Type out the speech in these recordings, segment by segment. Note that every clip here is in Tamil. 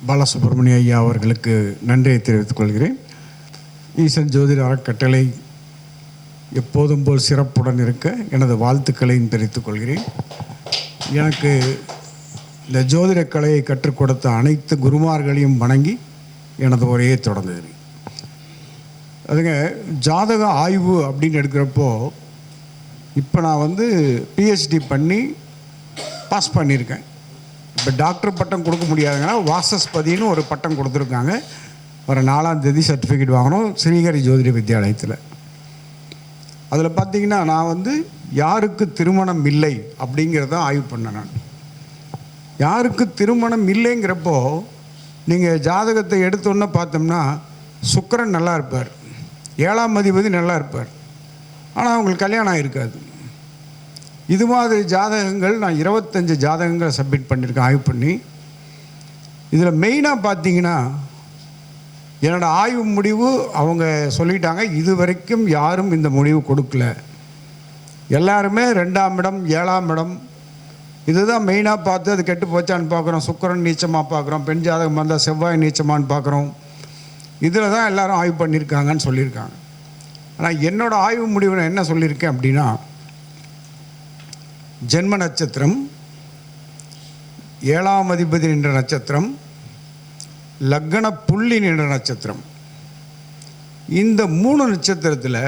பாலசுப்ரமணிய ஐயா அவர்களுக்கு நன்றியை தெரிவித்துக் கொள்கிறேன். ஈசன் ஜோதிட அறக்கட்டளை எப்போதும் போல் சிறப்புடன் இருக்க எனது வாழ்த்துக்களையும் தெரிவித்துக் கொள்கிறேன். எனக்கு இந்த ஜோதிட கலையை கற்றுக் கொடுத்த அனைத்து குருமார்களையும் வணங்கி எனது உரையை தொடங்குகிறேன். அதுங்க ஜாதக ஆய்வு அப்படின்னு எடுக்கிறப்போ இப்போ நான் பிஹெச்டி பண்ணி பாஸ் பண்ணியிருக்கேன். இப்போ டாக்டர் பட்டம் கொடுக்க முடியாதுங்கன்னா வாசஸ்பதினு ஒரு பட்டம் கொடுத்துருக்காங்க. வர 4ஆம் தேதி சர்டிஃபிகேட் வாங்கணும் ஸ்ரீஹரி ஜோதிட வித்யாலயத்தில். அதில் பார்த்திங்கன்னா நான் யாருக்கு திருமணம் இல்லை அப்படிங்கிறத ஆய்வு பண்ணேன். நான் யாருக்கு திருமணம் இல்லைங்கிறப்போ நீங்கள் ஜாதகத்தை எடுத்தோன்னே பார்த்தோம்னா சுக்கிரன் நல்லா இருப்பார், 7ஆம் அதிபதி நல்லா இருப்பார், ஆனால் அவங்களுக்கு கல்யாணம் ஆகிருக்காது. இது மாதிரி ஜாதகங்கள் நான் 25 ஜாதகங்களை சப்மிட் பண்ணியிருக்கேன் ஆய்வு பண்ணி. இதில் மெயினாக பார்த்தீங்கன்னா என்னோடய ஆய்வு முடிவு அவங்க சொல்லிட்டாங்க, இது வரைக்கும் யாரும் இந்த முடிவு கொடுக்கல. எல்லாருமே 2ஆம் இடம் 7ஆம் இடம் இதுதான் மெயினாக பார்த்து அது கெட்டு போச்சான்னு பார்க்குறோம். சுக்கிரன் நீச்சமாக பார்க்குறோம், பெண் ஜாதகம் வந்தால் செவ்வாய் நீச்சமானு பார்க்குறோம். இதில் தான் எல்லோரும் ஆய்வு பண்ணியிருக்காங்கன்னு சொல்லியிருக்காங்க. ஆனால் என்னோடய ஆய்வு முடிவு நான் என்ன சொல்லியிருக்கேன் அப்படின்னா, ஜென்ம நட்சத்திரம், 7ஆம் அதிபதி நின்ற நட்சத்திரம், லக்ன புள்ளி நின்ற நட்சத்திரம், இந்த 3 நட்சத்திரத்தில்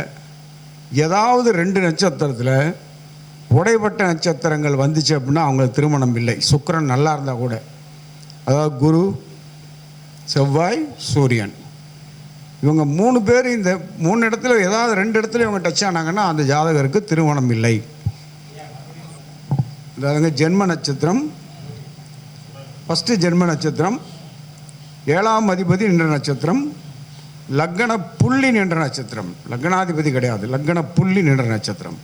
ஏதாவது 2 நட்சத்திரத்தில் உடைப்பட்ட நட்சத்திரங்கள் வந்துச்சு அப்படின்னா அவங்களுக்கு திருமணம் இல்லை. சுக்கிரன் நல்லா இருந்தால் கூட, அதாவது குரு, செவ்வாய், சூரியன், இவங்க 3 பேர் இந்த 3 இடத்துல ஏதாவது 2 இடத்துல இவங்க டச் ஆனாங்கன்னா அந்த ஜாதகருக்கு திருமணம் இல்லை. அதாவதுங்க ஜென்ம நட்சத்திரம், ஃபஸ்ட்டு ஜென்ம நட்சத்திரம், 7ஆம் அதிபதி நின்ற நட்சத்திரம், லக்ன புள்ளி நின்ற நட்சத்திரம், லக்னாதிபதி கிடையாது, லக்ன புள்ளி நின்ற நட்சத்திரம்.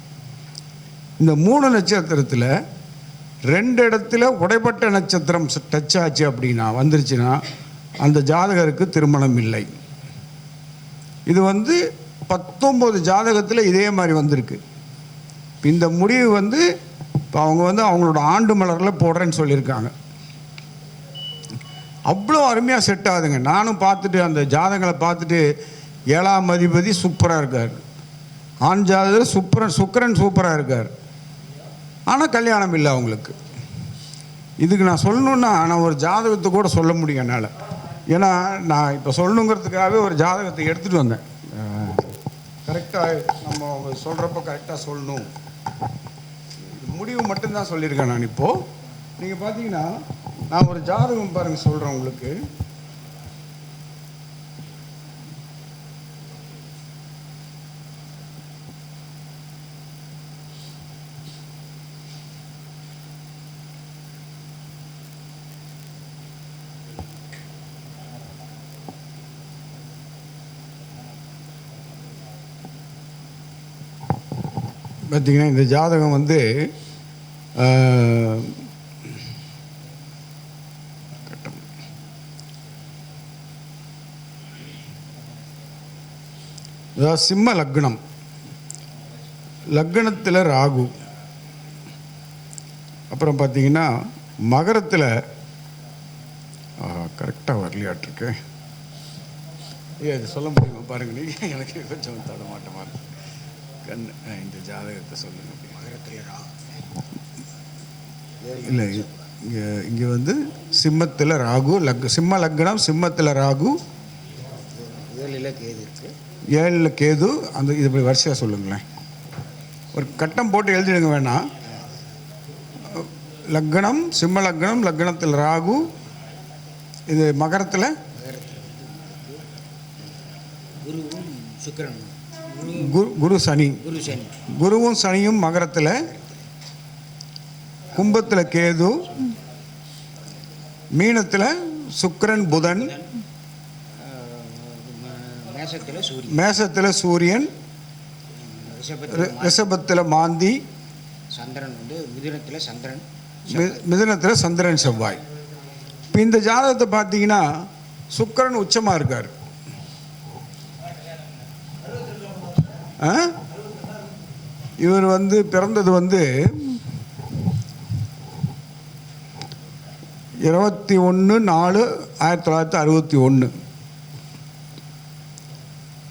இந்த 3 நட்சத்திரத்தில் 2 இடத்துல உடைப்பட்ட நட்சத்திரம் டச் ஆச்சு அப்படின்னா வந்துருச்சுன்னா அந்த ஜாதகருக்கு திருமணம் இல்லை. இது 19 ஜாதகத்தில் இதே மாதிரி வந்திருக்கு. இந்த முடிவு இப்போ அவங்க அவங்களோட ஆண்டு மலரில் போடுறேன்னு சொல்லியிருக்காங்க. அவ்வளோ அருமையாக செட் ஆகுதுங்க. நானும் பார்த்துட்டு அந்த ஜாதகங்களை பார்த்துட்டு 7ஆம் அதிபதி சூப்பராக இருக்கார், ஆண் ஜாதகர் சுக்கிரன் சூப்பராக இருக்கார், ஆனால் கல்யாணம் இல்லை அவங்களுக்கு. இதுக்கு நான் சொல்லணுன்னா நான் ஒரு ஜாதகத்தை கூட சொல்ல முடியும் என்னால். ஏன்னா நான் இப்போ சொல்லணுங்கிறதுக்காகவே ஒரு ஜாதகத்தை எடுத்துகிட்டு வந்தேன். கரெக்டாக நம்ம சொல்கிறப்போ கரெக்டாக சொல்லணும், முடிவு மட்டும்தான் சொல்லியிருக்கேன் நான். இப்போது நீங்கள் பார்த்தீங்கன்னா நான் ஒரு ஜாதகம் பாருங்கள் சொல்கிறேன் உங்களுக்கு. பார்த்தீங்கன்னா இந்த ஜாதகம் அதாவது சிம்ம லக்னம், லக்னத்தில் ராகு, அப்புறம் பார்த்தீங்கன்னா மகரத்தில் கரெக்டாக வரலையாட்டிருக்கு. இது சொல்ல முடியுமா பாருங்க, நீங்கள் எனக்கு கொஞ்சம் தட மாட்டோமா இருக்கு. இந்த ஜாதகத்தை சொல்லுங்க. மகரத்தில் ராகு இல்லை, இங்கே சிம்மத்தில் ராகு, சிம்ம லக்னம், சிம்மத்தில் ராகு, 7ல் கேது இருக்குது, 7ல் கேது. அந்த இது போய் வரிசையாக சொல்லுங்களேன், ஒரு கட்டம் போட்டு எழுதிடுங்க வேணாம். லக்னம், சிம்ம லக்னம், லக்னத்தில் ராகு, இது மகரத்தில் குருவும் சுக்கிரன், குரு சனி, குருவும் சனியும் மகரத்தில், கும்பத்தில் கேது, மீனத்தில் சுக்கிரன் புதன், மேசத்தில் சூரியன், ரிஷபத்தில் மாந்தி, சந்திரன் மிதுனத்தில் சந்திரன், மிதுனத்தில் சந்திரன் செவ்வாய். இப்போ இந்த ஜாதகத்தை பார்த்தீங்கன்னா சுக்கிரன் உச்சமாக இருக்கார். இவர் பிறந்தது 21/4/1961.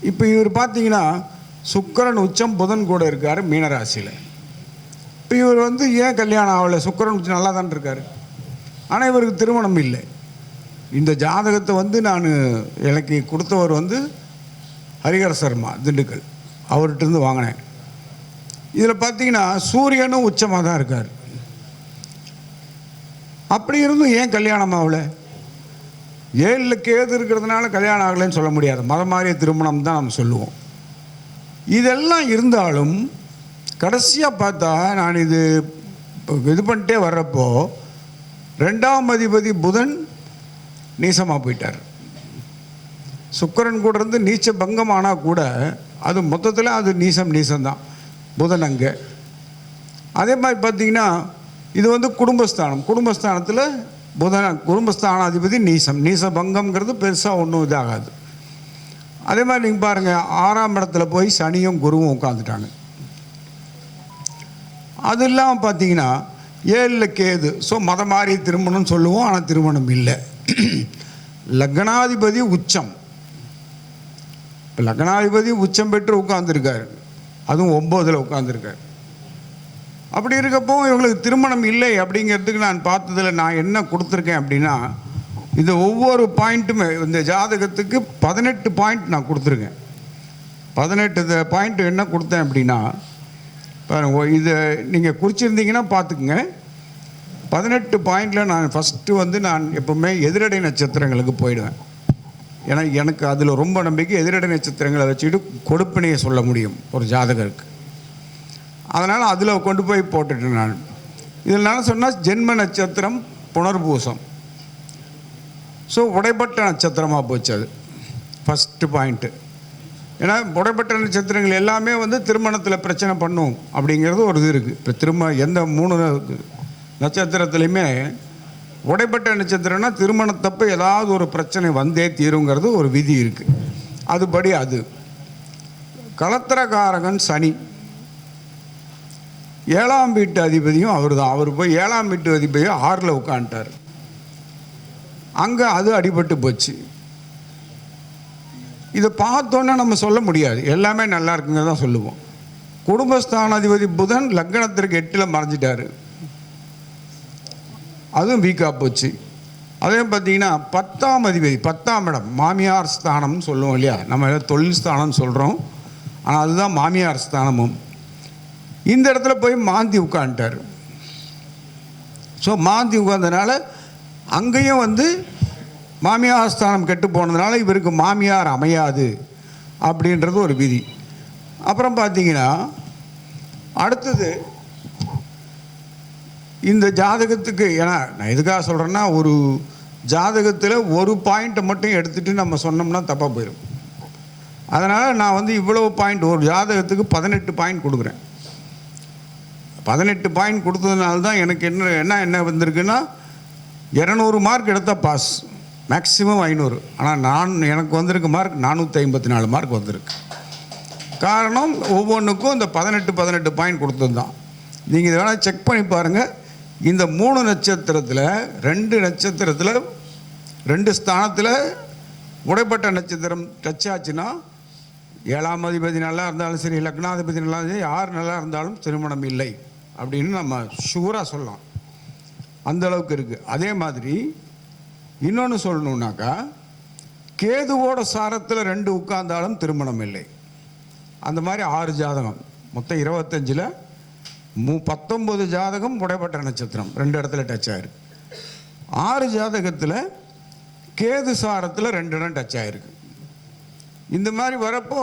இப்போ இவர் பார்த்தீங்கன்னா சுக்கிரன் உச்சம், புதன் கூட இருக்கார் மீனராசியில். இப்போ இவர் வந்து ஏன் கல்யாணம் ஆகலை? சுக்கிரன் உச்சம் நல்லா தான் இருக்கார், ஆனால் இவருக்கு திருமணம் இல்லை. இந்த ஜாதகத்தை வந்து எனக்கு கொடுத்தவர் வந்து ஹரிஹர சர்மா, திண்டுக்கல், அவர்கிட்டருந்து வாங்கினேன். இதில் பார்த்தீங்கன்னா சூரியனும் உச்சமாக தான் இருக்கார். அப்படி இருந்தும் ஏன் கல்யாணம் ஆகலை? 7ல் கேது இருக்கிறதுனால கல்யாணம் ஆகலைன்னு சொல்ல முடியாது. மதம் மாறிய திருமணம் தான் நம்ம சொல்லுவோம். இதெல்லாம் இருந்தாலும் கடைசியாக பார்த்தா நான் இது பண்ணிட்டே வர்றப்போ 2ஆம் அதிபதி புதன் நீசமாக போயிட்டார். சுக்கிரன் கூட இருந்து நீச்ச பங்கம் ஆனால் கூட அது மொத்தத்தில் அது நீசம்தான் புதன் அங்கே. அதே மாதிரி பார்த்தீங்கன்னா இது வந்து குடும்பஸ்தானத்தில் புதன், குடும்பஸ்தானாதிபதி நீச பங்கம்ங்கிறது பெருசாக ஒன்றும் இதாகாது. அதே மாதிரி நீங்கள் பாருங்கள், 6ஆம் இடத்துல போய் சனியும் குருவும் உட்காந்துட்டாங்க. அது இல்லாமல் பார்த்தீங்கன்னா 7ல் கேது. ஸோ மதம் மாறி திருமணம்னு சொல்லுவோம், ஆனால் திருமணம் இல்லை. லக்னாதிபதி உச்சம். இப்போ லக்னாதிபதி உச்சம் பெற்று உட்கார்ந்துருக்கார், அதுவும் 9ல் உட்கார்ந்துருக்கார். அப்படி இருக்கப்போ இவங்களுக்கு திருமணம் இல்லை அப்படிங்கிறதுக்கு நான் பார்த்ததில் நான் என்ன கொடுத்துருக்கேன் அப்படின்னா, இந்த ஒவ்வொரு பாயிண்ட்டுமே இந்த ஜாதகத்துக்கு 18 பாயிண்ட் நான் கொடுத்துருக்கேன். 18 பாயிண்ட் என்ன கொடுத்தேன் அப்படின்னா பாருங்க, இதை நீங்கள் குறிச்சிருந்தீங்கன்னா பார்த்துக்குங்க. 18 பாயிண்டில் நான் ஃபஸ்ட்டு வந்து நான் எப்போவுமே எதிரடை நட்சத்திரங்களுக்கு போயிடுவேன். ஏன்னா எனக்கு அதில் ரொம்ப நம்பிக்கை. எதிரடை நட்சத்திரங்களை வச்சுக்கிட்டு கொடுப்பினையை சொல்ல முடியும் ஒரு ஜாதகருக்கு. அதனால் அதில் கொண்டு போய் போட்டுட்டேன் நான். இதில் நான் சொன்னால் ஜென்ம நட்சத்திரம் புனர்பூசம். ஸோ உடைப்பட்ட நட்சத்திரமாக போச்சு அது ஃபஸ்ட்டு பாயிண்ட்டு. ஏன்னா உடைப்பட்ட நட்சத்திரங்கள் எல்லாமே வந்து திருமணத்தில் பிரச்சனை பண்ணும் அப்படிங்கிறது ஒரு இது இருக்குது. இப்போ எந்த 3 நட்சத்திரத்துலையுமே உடைப்பட்ட நட்சத்திரம்னா திருமணத்தப்போ ஏதாவது ஒரு பிரச்சனை வந்தே தீருங்கிறது ஒரு விதி இருக்குது. அதுபடி அது களத்திரகாரகன் சனி, 7ஆம் வீட்டு அதிபதியும் அவர் தான். அவர் போய் 7ஆம் வீட்டு அதிபதியும் 6ல் உட்காந்துட்டார். அங்கே அது அடிபட்டு போச்சு. இதை பார்த்தோன்னே நம்ம சொல்ல முடியாது எல்லாமே நல்லா இருக்குங்க தான் சொல்லுவோம். குடும்பஸ்தானாதிபதி புதன் லக்னத்திற்கு 8ல் மறைஞ்சிட்டார், அதுவும் வீக்காக போச்சு. அதே பார்த்தீங்கன்னா 10ஆம் அதிபதி 10ஆம் இடம் மாமியார் ஸ்தானம்னு சொல்லுவோம் இல்லையா, நம்ம தொழில் ஸ்தானம்னு சொல்கிறோம், ஆனால் அதுதான் மாமியார் ஸ்தானமும். இந்த இடத்துல போய் மாந்தி உட்காந்துட்டார். ஸோ மாந்தி உட்கார்ந்ததுனால அங்கேயும் வந்து மாமியார் ஸ்தானம் கெட்டு போனதுனால இவருக்கு மாமியார் அமையாது அப்படின்றது ஒரு விதி. அப்புறம் பார்த்தீங்கன்னா அடுத்தது இந்த ஜாதகத்துக்கு, ஏன்னா நான் எதுக்காக சொல்கிறேன்னா, ஒரு ஜாதகத்தில் ஒரு பாயிண்ட்டை மட்டும் எடுத்துகிட்டு நம்ம சொன்னோம்னா தப்பாக போயிடும். அதனால் நான் வந்து இவ்வளவு பாயிண்ட், ஒரு ஜாதகத்துக்கு 18 பாயிண்ட் கொடுக்குறேன். 18 பாயிண்ட் கொடுத்ததுனால தான் எனக்கு என்ன வந்திருக்குன்னா 200 மார்க் எடுத்தால் பாஸ், மேக்ஸிமம் 500. ஆனால் எனக்கு வந்திருக்க மார்க் 454 மார்க் வந்திருக்கு. காரணம் ஒவ்வொன்றுக்கும் இந்த 18 பாயிண்ட் கொடுத்தது தான். நீங்கள் இதை வேணால் செக் பண்ணி பாருங்கள். இந்த 3 நட்சத்திரத்தில் 2 நட்சத்திரத்தில் 2 ஸ்தானத்தில் உடைப்பட்ட நட்சத்திரம் டச் ஆச்சுன்னா 7ஆம் அதிபதி நல்லா இருந்தாலும் சரி, லக்னாதிபதி நல்லா இருந்தாலும் சரி, யார் நல்லா இருந்தாலும் திருமணம் இல்லை அப்படின்னு நம்ம ஷூராக சொல்லலாம். அந்த அளவுக்கு இருக்குது. அதே மாதிரி இன்னொன்று சொல்லணுன்னாக்கா, கேதுவோட சாரத்தில் 2 உட்கார்ந்தாலும் திருமணம் இல்லை. அந்த மாதிரி 6 ஜாதகம், மொத்தம் 25ல் 19 ஜாதகம் உடைப்பட்ட நட்சத்திரம் 2 இடத்துல டச் ஆயிருக்கு. 6 ஜாதகத்தில் கேது சாரத்தில் 2 இடம் டச் ஆகிருக்கு. இந்த மாதிரி வரப்போ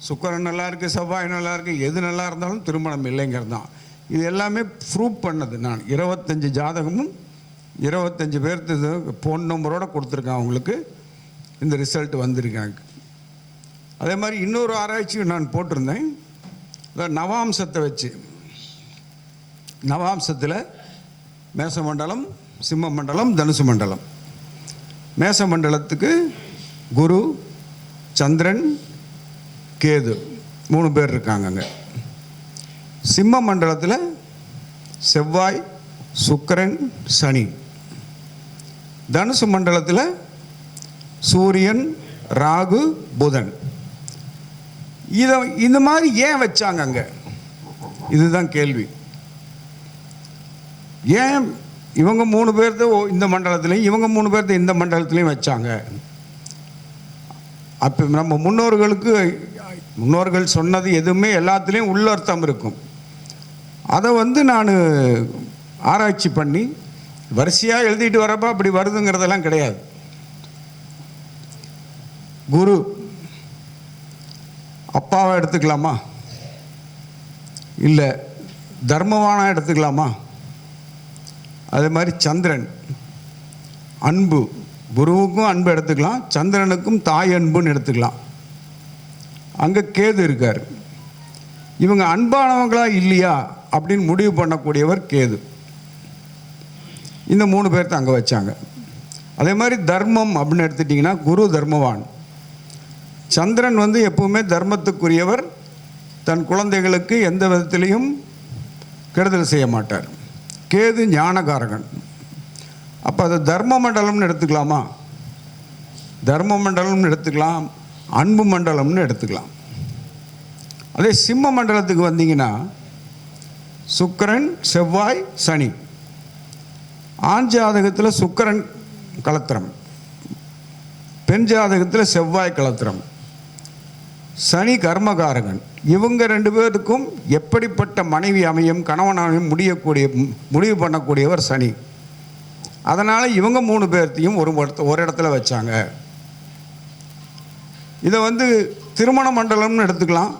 சுக்கிரன் நல்லா இருக்குது, செவ்வாய் நல்லா இருக்குது, எது நல்லா இருந்தாலும் திருமணம் இல்லைங்கிறது தான். இது எல்லாமே ப்ரூவ் பண்ணது. நான் 25 ஜாதகமும் 25 பேர்த்து ஃபோன் நம்பரோடு கொடுத்துருக்கேன். அவங்களுக்கு இந்த ரிசல்ட் வந்திருக்காங்க. அதே மாதிரி இன்னொரு ஆராய்ச்சி நான் போட்டிருந்தேன், நவாம்சத்தை வச்சு. நவாம்சத்தில் மேசமண்டலம், சிம்ம மண்டலம், தனுசு மண்டலம். மேச மண்டலத்துக்கு குரு, சந்திரன், கேது 3 பேர் இருக்காங்க அங்கே. சிம்ம மண்டலத்தில் செவ்வாய், சுக்கிரன், சனி தனுசு மண்டலத்தில் சூரியன், ராகு, புதன். இதை இந்த மாதிரி ஏன் வச்சாங்க அங்கே? இதுதான் கேள்வி. ஏன் இவங்க 3 பேர்த்த இந்த மண்டலத்திலையும் இவங்க 3 பேர்த்த இந்த மண்டலத்திலையும் வச்சாங்க? அப்போ நம்ம முன்னோர்கள் சொன்னது எதுவுமே எல்லாத்துலேயும் உள்ளர்த்தம் இருக்கும். அதை நான் ஆராய்ச்சி பண்ணி வரிசையாக எழுதிட்டு வரப்போ அப்படி வருதுங்கிறதெல்லாம் கிடையாது. குரு அப்பாவை எடுத்துக்கலாமா, இல்லை தர்மவானா எடுத்துக்கலாமா? அதே மாதிரி சந்திரன் அன்பு, குருவுக்கும் அன்பு எடுத்துக்கலாம், சந்திரனுக்கும் தாய் அன்புன்னு எடுத்துக்கலாம். அங்கே கேது இருக்கார். இவங்க அன்பானவங்களா இல்லையா அப்படின்னு முடிவு பண்ணக்கூடியவர் கேது. இந்த 3 பேர்த்த அங்கே வச்சாங்க. அதே மாதிரி தர்மம் அப்படின்னு எடுத்துட்டிங்கன்னா குரு தர்மவான். சந்திரன் எப்பவுமே தர்மத்துக்குரியவர், தன் குழந்தைகளுக்கு எந்த விதத்திலையும் கெடுதல் செய்ய மாட்டார். கேது ஞானகாரகன். அப்போ அதை தர்ம மண்டலம்னு எடுத்துக்கலாமா? தர்ம மண்டலம்னு எடுத்துக்கலாம், அன்பு மண்டலம்னு எடுத்துக்கலாம். அதே சிம்ம மண்டலத்துக்கு வந்தீங்கன்னா சுக்கிரன், செவ்வாய், சனி. ஆண் ஜாதகத்தில் சுக்கிரன் கலத்திரம், பெண் ஜாதகத்தில் செவ்வாய் கலத்திரம், சனி கர்மகாரகன். இவங்க 2 பேருக்கும் எப்படிப்பட்ட மனைவி அமையும், கணவன் அமையும் முடிவு பண்ணக்கூடியவர் சனி. அதனால் இவங்க 3 பேர்த்தையும் ஒரு இடத்துல வச்சாங்க. இதை திருமண மண்டலம்னு எடுத்துக்கலாம்,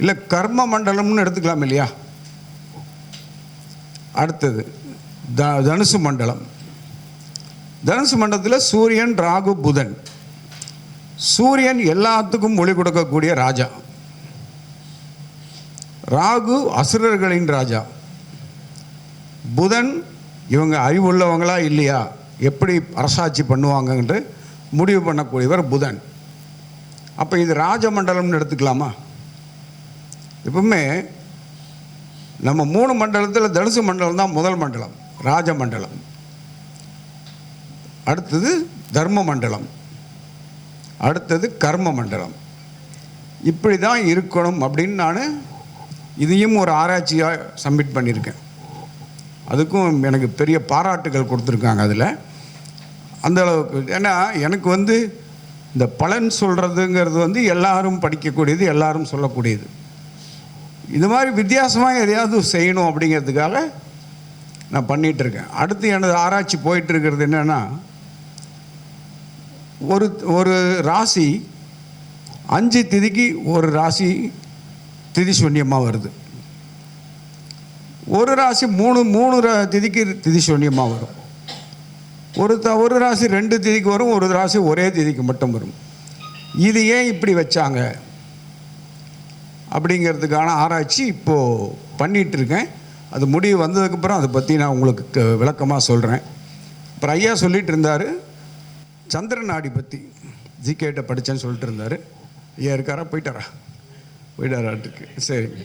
இல்லை கர்ம மண்டலம்னு எடுத்துக்கலாம் இல்லையா? அடுத்தது தனுசு மண்டலம். தனுசு மண்டலத்தில் சூரியன், ராகு, புதன். சூரியன் எல்லாத்துக்கும் ஒளி கொடுக்கக்கூடிய ராஜா. ராகு அசுரர்களின் ராஜா. புதன் இவங்க அறிவுள்ளவங்களா இல்லையா, எப்படி அரசாட்சி பண்ணுவாங்கன்று முடிவு பண்ணக்கூடியவர் புதன். அப்போ இது ராஜமண்டலம்னு எடுத்துக்கலாமா? எப்பவுமே நம்ம 3 மண்டலத்தில் தனுசு மண்டலம் தான் முதல் மண்டலம், ராஜமண்டலம். அடுத்தது தர்ம மண்டலம், அடுத்தது கர்ம மண்டலம். இப்படி தான் இருக்கணும் அப்படின்னு நான் இதையும் ஒரு ஆராய்ச்சியாக சப்மிட் பண்ணியிருக்கேன். அதுக்கும் எனக்கு பெரிய பாராட்டுகள் கொடுத்துருக்காங்க அதில். அந்த அளவுக்கு ஏன்னா எனக்கு இந்த பலன் சொல்கிறதுங்கிறது எல்லாரும் படிக்கக்கூடியது, எல்லாரும் சொல்லக்கூடியது. இது மாதிரி வித்தியாசமாக எதையாவது செய்யணும் அப்படிங்கிறதுக்காக நான் பண்ணிகிட்ருக்கேன். அடுத்து எனது ஆராய்ச்சி போயிட்டுருக்கிறது என்னென்னா, ஒரு ராசி 5 திதிக்கு ஒரு ராசி திதி சூன்யமாக வருது. ஒரு ராசி 3 திதிக்கு திதி சூன்யமாக வரும். ஒரு ராசி 2 திதிக்கு வரும், ஒரு ராசி ஒரே திதிக்கு மட்டும் வரும். இது ஏன் இப்படி வச்சாங்க அப்படிங்கிறதுக்கான ஆராய்ச்சி இப்போது பண்ணிகிட்ருக்கேன். அது முடிவு வந்ததுக்கப்புறம் அதை பற்றி நான் உங்களுக்கு விளக்கமாக சொல்கிறேன். அப்புறம் ஐயா சொல்லிகிட்டு இருந்தார் சந்திரன் நாடி பற்றி, ஜிகேட்ட படித்தேன்னு சொல்லிட்டு இருந்தார். ஐயா இருக்காரா? போயிட்டாராட்டுக்கு. சரிங்க.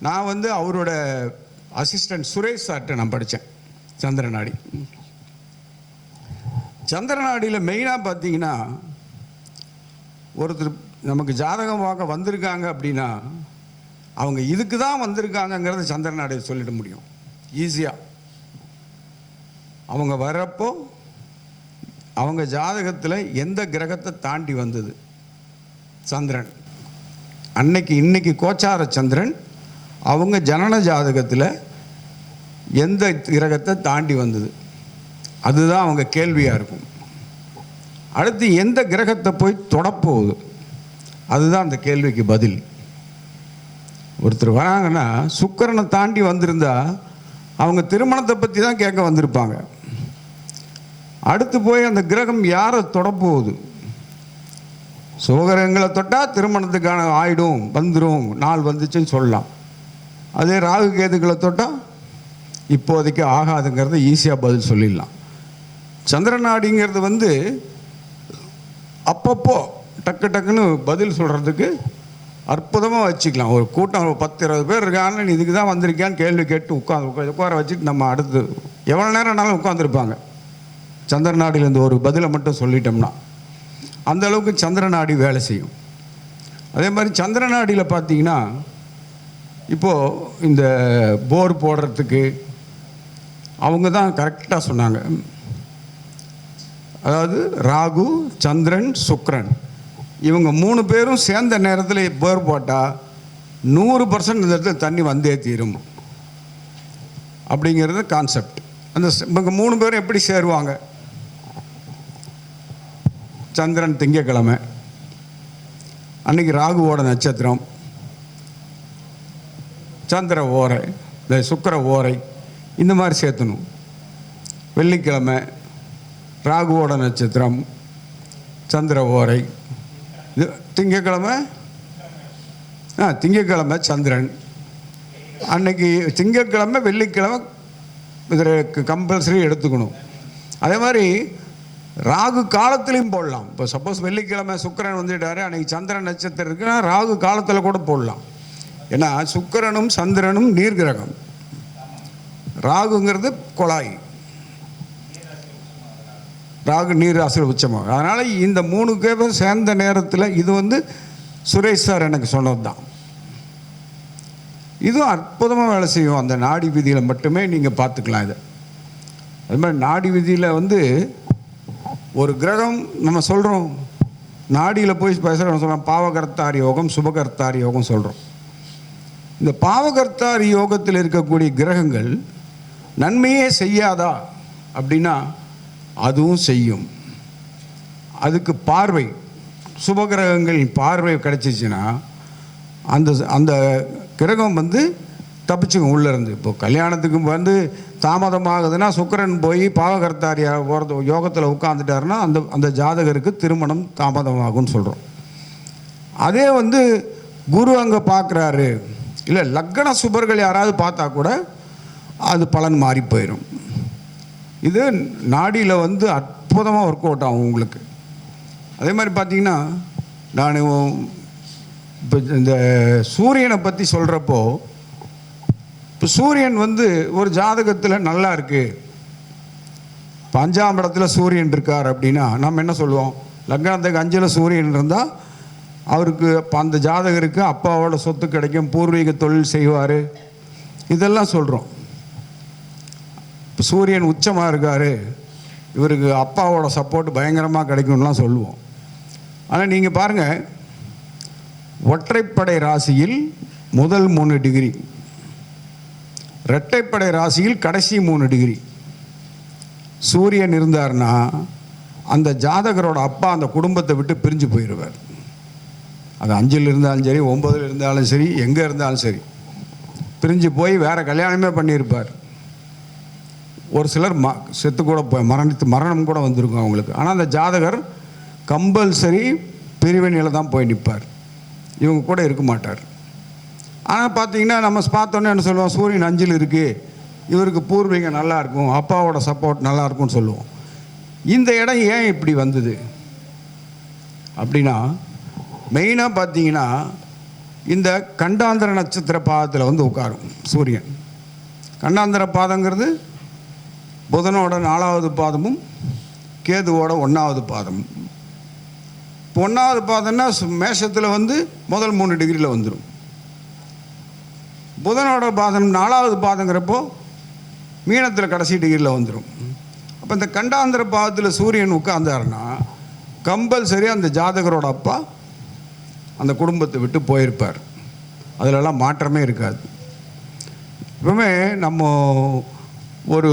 நான் அவரோட அசிஸ்டன்ட் சுரேஷ் சார்கிட்ட நான் படித்தேன் சந்திரநாடி. சந்திரநாடியில் மெயினாக பார்த்தீங்கன்னா, ஒருத்தர் நமக்கு ஜாதகம் பார்க்க வந்திருக்காங்க அப்படின்னா அவங்க இதுக்கு தான் வந்திருக்காங்கங்கிறத சந்திரநாடியை சொல்லிட முடியும் ஈஸியாக. அவங்க வரப்போ அவங்க ஜாதகத்தில் எந்த கிரகத்தை தாண்டி வந்தது சந்திரன், இன்னைக்கு கோச்சார சந்திரன் அவங்க ஜனன ஜாதகத்தில் எந்த கிரகத்தை தாண்டி வந்தது, அதுதான் அவங்க கேள்வியாக இருக்கும். அடுத்து எந்த கிரகத்தை போய் தொடப்போகுது, அதுதான் அந்த கேள்விக்கு பதில். ஒருத்தர் வராங்கன்னா சுக்கிரனை தாண்டி வந்திருந்தா அவங்க திருமணத்தை பற்றி தான் கேட்க வந்திருப்பாங்க. அடுத்து போய் அந்த கிரகம் யாரை தொடப்போகுது, சுபகிரகங்களை தொட்டால் திருமணத்துக்கான ஆயிடும், வந்துடும், நாள் வந்துச்சுன்னு சொல்லலாம். அதே ராகு கேதுக்களை தொட்டால் இப்போதைக்கு ஆகாதுங்கிறத ஈஸியாக பதில் சொல்லிடலாம். சந்திரநாடிங்கிறது அப்பப்போ டக்குன்னு பதில் சொல்கிறதுக்கு அற்புதமாக வச்சுக்கலாம். ஒரு கூட்டம் 10-20 பேர் இருக்காங்க, நீ இதுக்கு தான் வந்திருக்கியான்னு கேள்வி கேட்டு உட்கார வச்சுட்டு நம்ம அடுத்து எவ்வளோ நேரம்னாலும் உட்காந்துருப்பாங்க. சந்திர நாடியிலேருந்து ஒரு பதிலை மட்டும் சொல்லிட்டோம்னா அந்த அளவுக்கு சந்திர நாடி வேலை செய்யும். அதே மாதிரி சந்திர நாடியில் பார்த்தீங்கன்னா இப்போது இந்த போர் போடுறதுக்கு அவங்க தான் கரெக்டாக சொன்னாங்க. அதாவது ராகு, சந்திரன், சுக்கிரன் இவங்க 3 பேரும் சேர்ந்த நேரத்தில் போர் போட்டால் 100% இந்த இடத்துல தண்ணி வந்தே தீரும் அப்படிங்கிறது கான்செப்ட். அந்த இவங்க 3 பேரும் எப்படி சேருவாங்க? சந்திரன் திங்கக்கிழமை அன்னைக்கு ராகுவோட நட்சத்திரம், சந்திர ஓரை, இந்த சுக்கிர ஓரை இந்த மாதிரி சேர்த்தணும். வெள்ளிக்கிழமை ராகுவோட நட்சத்திரம், சந்திர ஓரை. இது திங்கக்கிழமை திங்கக்கிழமை சந்திரன். அன்னைக்கு திங்கக்கிழமை வெள்ளிக்கிழமை இதில் கம்பல்சரி எடுத்துக்கணும். அதே மாதிரி ராகு காலத்துலேயும் போடலாம். இப்போ சப்போஸ் வெள்ளிக்கிழமை சுக்கிரன் வந்துட்டாரு, அன்றைக்கி சந்திரன் நட்சத்திரம் இருக்குன்னா ராகு காலத்தில் கூட போடலாம். ஏன்னா சுக்கிரனும் சந்திரனும் நீர் கிரகம், ராகுங்கிறது குழாய், ராகு நீர் ராசியில் உச்சமாகும். அதனால் இந்த 3 பேரும் சேர்ந்த நேரத்தில் இது சுரேஷ் சார் எனக்கு சொன்னது தான். இதுவும் அற்புதமாக வேலை செய்யும். அந்த நாடி விதியில் மட்டுமே நீங்கள் பார்த்துக்கலாம் இதை. அது மாதிரி நாடி விதியில் ஒரு கிரகம் நம்ம சொல்கிறோம், நாடியில் போய் பேசுகிறோம், சொல்கிறோம் பாவகர்த்தாரி யோகம், சுபகர்த்தாரி யோகம் சொல்கிறோம். இந்த பாவகர்த்தாரி யோகத்தில் இருக்கக்கூடிய கிரகங்கள் நன்மையே செய்யாதா அப்படின்னா அதுவும் செய்யும். அதுக்கு பார்வை, சுபகிரகங்கள் பார்வை கிடைச்சிச்சுன்னா அந்த அந்த கிரகம் தப்பிச்சுக்கும் உள்ளேருந்து. இப்போ கல்யாணத்துக்கு தாமதமாகுதுன்னா சுக்கிரன் போய் பாவகர்த்தாரியா போகிறது யோகத்தில் உட்காந்துட்டாருன்னா அந்த ஜாதகருக்கு திருமணம் தாமதமாகும்னு சொல்கிறோம். அதே குரு அங்கே பார்க்குறாரு, இல்லை லக்ன சுபர்கள் யாராவது பார்த்தா கூட அது பலன் மாறி போயிடும். இது நாடியில் அற்புதமாக ஒர்க் அவுட் ஆகும் உங்களுக்கு. அதே மாதிரி பார்த்தீங்கன்னா நான் இப்போ இந்த சூரியனை பற்றி சொல்கிறப்போ, இப்போ சூரியன் ஒரு ஜாதகத்தில் நல்லா இருக்குது, இப்போ 5ஆம் இடத்துல சூரியன் இருக்கார் அப்படின்னா நம்ம என்ன சொல்லுவோம்? லக்னத்துக்கு 5ல் சூரியன் இருந்தால் அவருக்கு அந்த ஜாதகருக்கு அப்பாவோட சொத்து கிடைக்கும், பூர்வீக தொழில் செய்வார், இதெல்லாம் சொல்கிறோம். இப்போ சூரியன் உச்சமாக இருக்கார், இவருக்கு அப்பாவோட சப்போர்ட் பயங்கரமாக கிடைக்கும்லாம் சொல்லுவோம். ஆனால் நீங்கள் பாருங்கள், ஒற்றைப்படை ராசியில் முதல் 3 டிகிரி, இரட்டைப்படை ராசியில் கடைசி 3 டிகிரி சூரியன் இருந்தார்னா அந்த ஜாதகரோட அப்பா அந்த குடும்பத்தை விட்டு பிரிஞ்சு போயிடுவார். அது 5ல் இருந்தாலும் சரி, 9ல் இருந்தாலும் சரி, எங்கே இருந்தாலும் சரி, பிரிஞ்சு போய் வேறு கல்யாணமே பண்ணியிருப்பார். ஒரு சிலர் செத்து கூட மரணம் கூட வந்திருக்கும் அவங்களுக்கு. ஆனால் அந்த ஜாதகர் கம்பல்சரி பிரிவினையில் தான் போய் நிற்பார், இவங்க கூட இருக்க மாட்டார். ஆனால் பார்த்தீங்கன்னா நம்ம பார்த்தோன்னே என்ன சொல்லுவோம்? சூரியன் 5ல் இருக்குது, இவருக்கு பூர்வீகம் நல்லாயிருக்கும், அப்பாவோட சப்போர்ட் நல்லாயிருக்கும்னு சொல்லுவோம். இந்த இடம் ஏன் இப்படி வந்தது அப்படின்னா, மெயினாக பார்த்தீங்கன்னா இந்த கண்டாந்திர நட்சத்திர பாதத்தில் உட்காரும் சூரியன். கண்டாந்திர பாதங்கிறது புதனோட 4வது பாதமும் கேதுவோட 1வது பாதமும். இப்போ 1வது பாதம்னா மேஷத்தில் முதல் 3 டிகிரியில் வந்துடும். புதனோட பாதம் 4வது பாதங்கிறப்போ மீனத்தில் கடைசி டிகிரியில் வந்துடும். அப்போ இந்த கண்டாந்திர பாதத்தில் சூரியன் உட்கார்ந்தாருன்னா கம்பல்சரி அந்த ஜாதகரோட அப்பா அந்த குடும்பத்தை விட்டு போயிருப்பார். அதிலெல்லாம் மாற்றமே இருக்காது. இப்போவுமே நம்ம ஒரு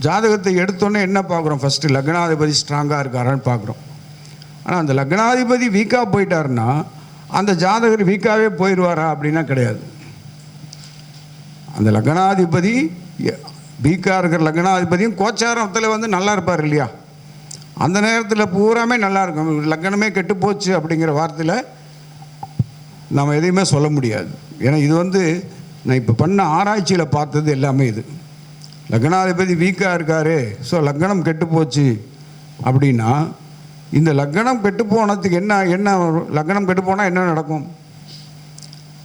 ஜாதகத்தை எடுத்தோன்னே என்ன பார்க்குறோம்? ஃபஸ்ட்டு லக்னாதிபதி ஸ்ட்ராங்காக இருக்காரான்னு பார்க்குறோம். ஆனால் அந்த லக்னாதிபதி வீக்காக போயிட்டாருன்னா அந்த ஜாதகர் வீக்காகவே போயிடுவாரா அப்படின்னா கிடையாது. அந்த லக்னாதிபதி வீக்காக இருக்கிற லக்னாதிபதியும் கோச்சாரத்தில் நல்லா இருப்பார் இல்லையா? அந்த நேரத்தில் பூராமே நல்லா இருக்கும். லக்னமே கெட்டு போச்சு அப்படிங்கிற வார்த்தையில் நம்ம எதையுமே சொல்ல முடியாது. ஏன்னா இது நான் இப்போ பண்ண ஆராய்ச்சியில் பார்த்தது எல்லாமே இது. லக்னாதிபதி வீக்காக இருக்கார், ஸோ லக்னம் கெட்டு போச்சு அப்படின்னா இந்த லக்னம் கெட்டு போனதுக்கு என்ன லக்னம் கெட்டு போனால் என்ன நடக்கும்?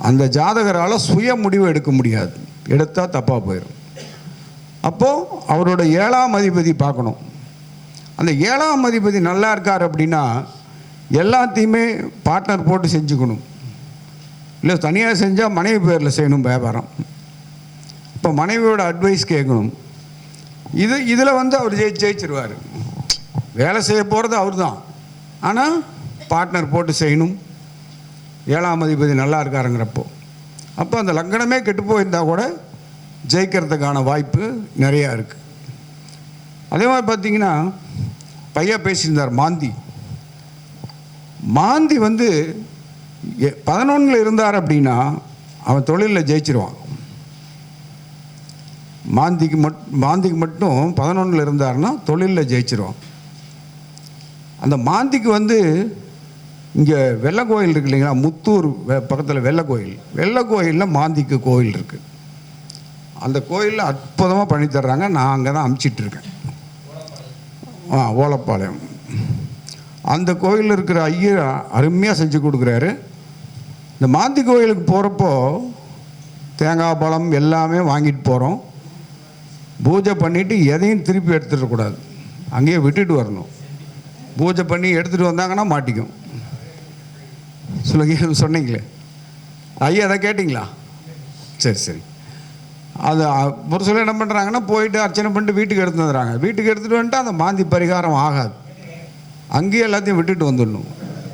அந்த ஜாதகரால் சுய முடிவு எடுக்க முடியாது, எடுத்தால் தப்பாக போயிடும். அப்போது அவரோட 7ஆம் அதிபதி பார்க்கணும். அந்த 7ஆம் அதிபதி நல்லா இருக்கார் அப்படின்னா எல்லாத்தையுமே பார்ட்னர் போட்டு செஞ்சுக்கணும். இல்லை தனியாக செஞ்சால் மனைவி பேரில் செய்யணும் வியாபாரம். இப்போ மனைவியோட அட்வைஸ் கேட்கணும். இதில் அவர் ஜெயிச்சிருவார். வேலை செய்ய போகிறது அவர் தான், ஆனால் பார்ட்னர் போட்டு செய்யணும். 7ஆம் அதிபதி நல்லா இருக்காருங்கிறப்போ அப்போ அந்த லக்னமே கெட்டு போயிருந்தால் கூட ஜெயிக்கிறதுக்கான வாய்ப்பு நிறையா இருக்குது. அதே மாதிரி பார்த்திங்கன்னா பையன் பேசியிருந்தார் மாந்தி 11 இருந்தார் அப்படின்னா அவன் தொழிலில் ஜெயிச்சிருவான். மாந்திக்கு மட்டும் 11 இருந்தார்னா தொழிலில் ஜெயிச்சிருவான். அந்த மாந்திக்கு இங்கே வெள்ளை கோயில் இருக்கு இல்லைங்களா, முத்தூர் பக்கத்தில் வெள்ளை கோயிலில் மாந்திக்கு கோயில் இருக்குது. அந்த கோயிலில் அற்புதமாக பண்ணித்தர்றாங்க. நான் அங்கே தான் அனுப்பிச்சிட்ருக்கேன். ஓலப்பாளையம் அந்த கோயிலில் இருக்கிற ஐயர் அருமையாக செஞ்சு கொடுக்குறாரு. இந்த மாந்தி கோயிலுக்கு போகிறப்போ தேங்காய் பழம் எல்லாமே வாங்கிட்டு போகிறோம். பூஜை பண்ணிவிட்டு எதையும் திருப்பி எடுத்துடக்கூடாது, அங்கேயே விட்டுட்டு வரணும். பூஜை பண்ணி எடுத்துகிட்டு வந்தாங்கன்னா மாட்டிக்கும். சொன்னீங்களே ஐயா, அதை கேட்டிங்களா? சரி. அது ஒரு சில என்ன பண்ணுறாங்கன்னா போயிட்டு அர்ச்சனை பண்ணிட்டு வீட்டுக்கு எடுத்து வந்துடுறாங்க. வீட்டுக்கு எடுத்துகிட்டு வந்துட்டு அந்த மாந்தி பரிகாரம் ஆகாது. அங்கேயே எல்லாத்தையும் விட்டுட்டு வந்துடணும்.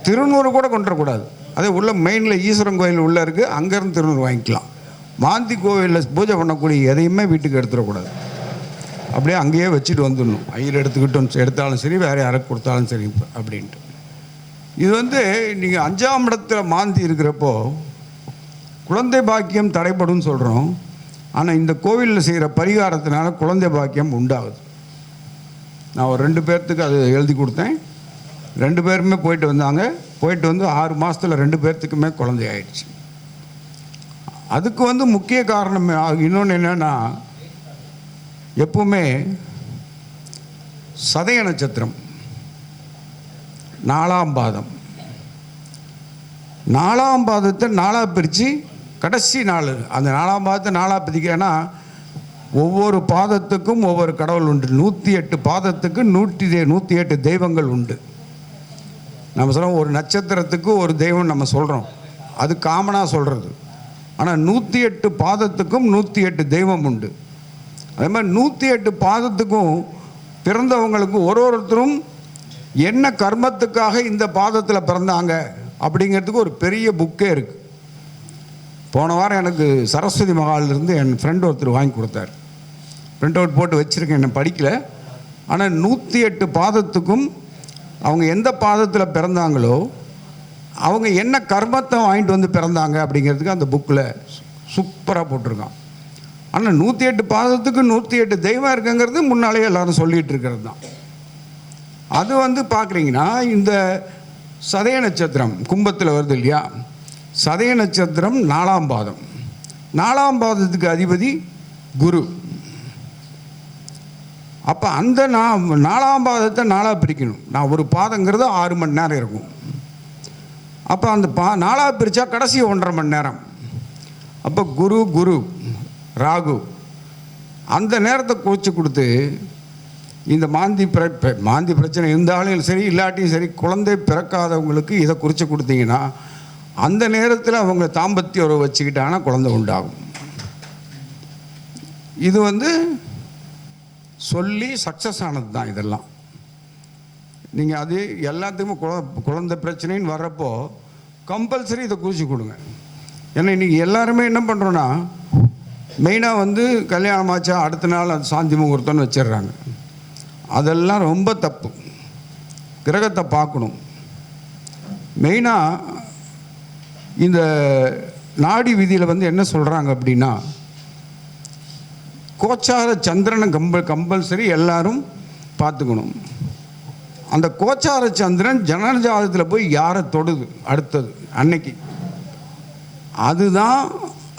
திருநூறு கூட கொண்டுடக்கூடாது. அதே உள்ள மெயினில் ஈஸ்வரன் கோயில் உள்ளே இருக்குது, அங்கேருந்து திருநூறு வாங்கிக்கலாம். மாந்தி கோவிலில் பூஜை பண்ணக்கூடிய எதையுமே வீட்டுக்கு எடுத்துடக்கூடாது. அப்படியே அங்கேயே வச்சுட்டு வந்துடணும். ஐயர் எடுத்தாலும் சரி, வேறு யாருக்கு கொடுத்தாலும் சரி அப்படின்ட்டு. இது நீங்கள் 5ஆம் இடத்துல மாந்தி இருக்கிறப்போ குழந்தை பாக்கியம் தடைப்படும் சொல்கிறோம். ஆனால் இந்த கோவிலில் செய்கிற பரிகாரத்தினால குழந்தை பாக்கியம் உண்டாகுது. நான் ஒரு 2 பேர்த்துக்கு அது எழுதி கொடுத்தேன். 2 பேருமே போயிட்டு வந்தாங்க. போயிட்டு 6 மாதத்தில் 2 பேர்த்துக்குமே குழந்தை ஆயிடுச்சு. அதுக்கு முக்கிய காரணம் இன்னொன்று என்னென்னா, எப்பவுமே சதய நட்சத்திரம் 4ஆம் பாதம், 4ஆம் பாதத்தை 4ஆக பிரித்து கடைசி 4 அந்த 4ஆம் பாதத்தை 4ஆக பிரிக்கிறேன்னா ஒவ்வொரு பாதத்துக்கும் ஒவ்வொரு கடவுள் உண்டு. 108 பாதத்துக்கு 108 தெய்வங்கள் உண்டு. நம்ம சொல்கிறோம் ஒரு நட்சத்திரத்துக்கு ஒரு தெய்வம் நம்ம சொல்கிறோம், அது காமனாக சொல்கிறது. ஆனால் 108 பாதத்துக்கும் 108 தெய்வம் உண்டு. அதே மாதிரி 108 பாதத்துக்கும் பிறந்தவங்களுக்கும் ஒருத்தரும் என்ன கர்மத்துக்காக இந்த பாதத்தில் பிறந்தாங்க அப்படிங்கிறதுக்கு ஒரு பெரிய புக்கே இருக்குது. போன வாரம் எனக்கு சரஸ்வதி மகாலிருந்து என் ஃப்ரெண்ட் ஒருத்தர் வாங்கி கொடுத்தார். பிரிண்ட் அவுட் போட்டு வச்சுருக்கேன், என்ன படிக்கலை. ஆனால் 108 பாதத்துக்கும் அவங்க எந்த பாதத்தில் பிறந்தாங்களோ அவங்க என்ன கர்மத்தை வாங்கிட்டு பிறந்தாங்க அப்படிங்கிறதுக்கு அந்த புக்கில் சூப்பராக போட்டிருக்கான். ஆனால் 108 பாதத்துக்கு 108 தெய்வம் இருக்குங்கிறது முன்னாலே எல்லோரும் சொல்லிகிட்டு இருக்கிறது தான். அது பார்க்குறீங்கன்னா இந்த சதய நட்சத்திரம் கும்பத்தில் வருது இல்லையா, சதய நட்சத்திரம் 4ஆம் பாதம். 4ஆம் பாதத்துக்கு அதிபதி குரு. அப்போ அந்த 4ஆம் பாதத்தை 4ஆக பிரிக்கணும். நான் ஒரு பாதங்கிறது 6 மணி நேரம் இருக்கும். அப்போ அந்த 4ஆக பிரித்தா கடைசி 1.5 மணி நேரம். அப்போ குரு ராகு அந்த நேரத்தை குறித்து கொடுத்து இந்த மாந்தி பிரச்சனை இருந்தாலும் சரி இல்லாட்டியும் சரி குழந்தை பிறக்காதவங்களுக்கு இதை குறித்து கொடுத்தீங்கன்னா அந்த நேரத்தில் அவங்க தாம்பத்திய உறவு வச்சுக்கிட்டாங்கன்னா குழந்தை உண்டாகும். இது சொல்லி சக்ஸஸ் ஆனது தான் இதெல்லாம். நீங்கள் அது எல்லாத்துக்குமே குழந்தை பிரச்சனைன்னு வர்றப்போ கம்பல்சரி இதை குறித்து கொடுங்க. ஏன்னா இன்றைக்கி எல்லாருமே என்ன பண்ணுறோன்னா மெயினாக கல்யாணம் ஆச்சா அடுத்த நாள் அது சாந்தி முகூர்த்தம்னு வச்சிடுறாங்க. அதெல்லாம் ரொம்ப தப்பு. கிரகத்தை பார்க்கணும். மெயினாக இந்த நாடி விதியில் என்ன சொல்கிறாங்க அப்படின்னா கோச்சார சந்திரனை கம்பல்சரி எல்லாரும் பார்த்துக்கணும். அந்த கோச்சார சந்திரன் ஜனஜாதத்தில் போய் யாரை தொடுது அடுத்தது அன்னைக்கு அதுதான்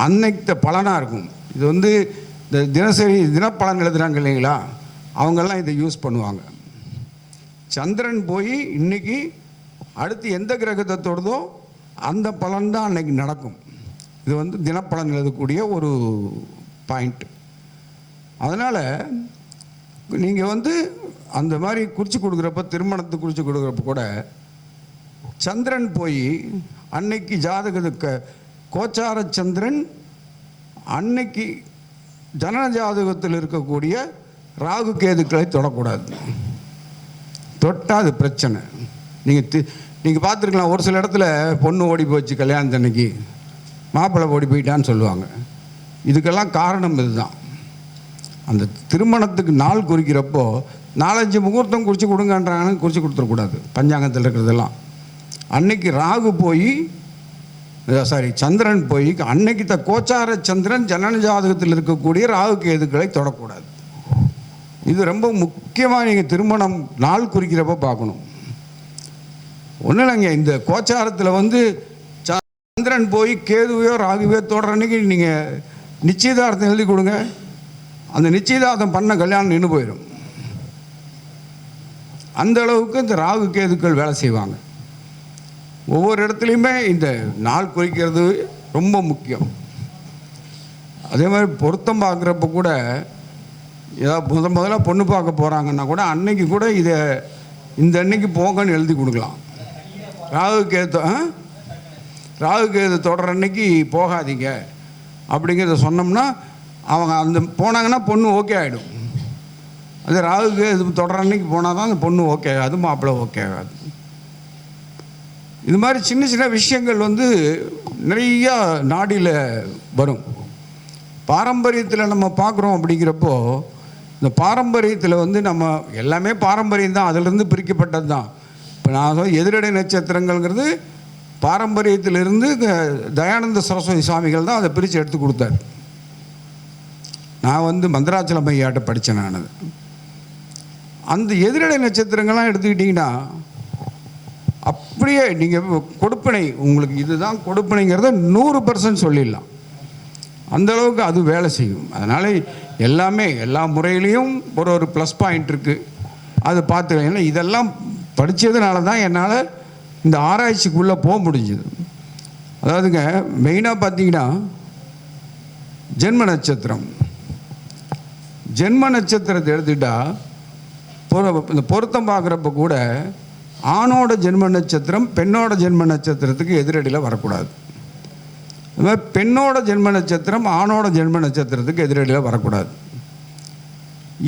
அன்னைக்கு பலனாக இருக்கும். இது இந்த தினசரி தினப்பலன் எழுதுகிறாங்க இல்லைங்களா, அவங்கெல்லாம் இதை யூஸ் பண்ணுவாங்க. சந்திரன் போய் இன்றைக்கி அடுத்து எந்த கிரகத்தை தொடுதோ அந்த பலன் தான் அன்னைக்கு நடக்கும். இது தினப்பலன் எழுதக்கூடிய ஒரு பாயிண்ட். அதனால் நீங்கள் அந்த மாதிரி குறித்து கொடுக்குறப்ப, திருமணத்துக்கு குறித்து கொடுக்குறப்ப கூட சந்திரன் போய் அன்னைக்கு ஜாதகத்துக்கு கோச்சார சந்திரன் அன்னைக்கு ஜனன ஜாதகத்தில் இருக்கக்கூடிய ராகு கேதுக்களை தொடக்கூடாது. தொட்டால் அது பிரச்சனை. நீங்கள் பார்த்துருக்கலாம், ஒரு சில இடத்துல பொண்ணு ஓடி போச்சு கல்யாணத்தன்னைக்கு, மாப்பிள்ளை ஓடி போயிட்டான்னு சொல்லுவாங்க. இதுக்கெல்லாம் காரணம் இதுதான். அந்த திருமணத்துக்கு நாள் குறிக்கிறப்போ 4-5 முகூர்த்தம் குறித்து கொடுங்கன்றாங்கன்னு குறித்து கொடுத்துடக்கூடாது. பஞ்சாங்கத்தில் இருக்கிறதெல்லாம் அன்னைக்கு ராகு போய் சந்திரன் போய் அன்னைக்கு கோச்சார சந்திரன் ஜனன ஜாதகத்தில் இருக்கக்கூடிய ராகு கேதுக்களை தொடக்கூடாது. இது ரொம்ப முக்கியமாக நீங்கள் திருமணம் நாள் குறிக்கிறப்ப பார்க்கணும். ஒன்றும் இல்லைங்க, இந்த கோச்சாரத்தில் வந்து சந்திரன் போய் கேதுவையோ ராகுவையோ தொடர அன்னைக்கு நீங்கள் நிச்சயதார்த்தம் எழுதி கொடுங்க. அந்த நிச்சயதார்த்தம் பண்ண கல்யாணம் நின்று போயிடும். அந்த அளவுக்கு இந்த ராகு கேதுக்கள் வேலை செய்வாங்க. ஒவ்வொரு இடத்துலையுமே இந்த நாள் குறிக்கிறது ரொம்ப முக்கியம். அதே மாதிரி பொருத்தம் பார்க்குறப்ப கூட ஏதாவது முதல்ல பொண்ணு பார்க்க போகிறாங்கன்னா கூட அன்னைக்கு கூட இதை இந்த அன்னைக்கு போங்கன்னு எழுதி கொடுக்கலாம். ராகு கேது தொடர அன்னைக்கு போகாதீங்க அப்படிங்கிறத சொன்னோம்னா அவங்க அந்த போனாங்கன்னா பொண்ணு ஓகே ஆகிடும். அது ராகு கேது தொடர அன்னைக்கு போனால் தான் அந்த பொண்ணு ஓகே ஆகாது, மாப்பிள்ளை ஓகே ஆகாது. இது மாதிரி சின்ன சின்ன விஷயங்கள் வந்து நிறையா நாடியில் வரும். பாரம்பரியத்தில் நம்ம பார்க்குறோம். அப்படிங்கிறப்போ இந்த பாரம்பரியத்தில் வந்து நம்ம எல்லாமே பாரம்பரியம் தான், அதிலிருந்து பிரிக்கப்பட்டது தான். இப்போ நான் எதிரடை நட்சத்திரங்கள்ங்கிறது பாரம்பரியத்திலிருந்து தயானந்த சரஸ்வதி சுவாமிகள் தான் அதை பிரித்து எடுத்து கொடுத்தார். நான் வந்து மந்திராச்சலம் ஐயாட்ட படித்தேன். நான் அது அந்த எதிரடை நட்சத்திரங்கள்லாம் எடுத்துக்கிட்டிங்கன்னா அப்படியே நீங்கள் கொடுப்பினை, உங்களுக்கு இதுதான் கொடுப்பினைங்கிறத 100% சொல்லிடலாம். அந்தளவுக்கு அது வேலை செய்யும். அதனால் எல்லாமே எல்லா முறையிலையும் ஒரு ப்ளஸ் பாயிண்ட் இருக்குது. அது பார்த்துக்கலாம். ஏன்னா இதெல்லாம் படித்ததுனால தான் என்னால் இந்த ஆராய்ச்சிக்குள்ளே போக முடிஞ்சுது. அதாவதுங்க மெயினாக பார்த்தீங்கன்னா ஜென்ம நட்சத்திரம் எடுத்துக்கிட்டால் இந்த பொருத்தம் பார்க்குறப்ப கூட ஆணோட ஜென்ம நட்சத்திரம் பெண்ணோட ஜென்ம நட்சத்திரத்துக்கு எதிரடியில் வரக்கூடாது. அது மாதிரி பெண்ணோட ஜென்ம நட்சத்திரம் ஆணோட ஜென்ம நட்சத்திரத்துக்கு எதிரடியில் வரக்கூடாது.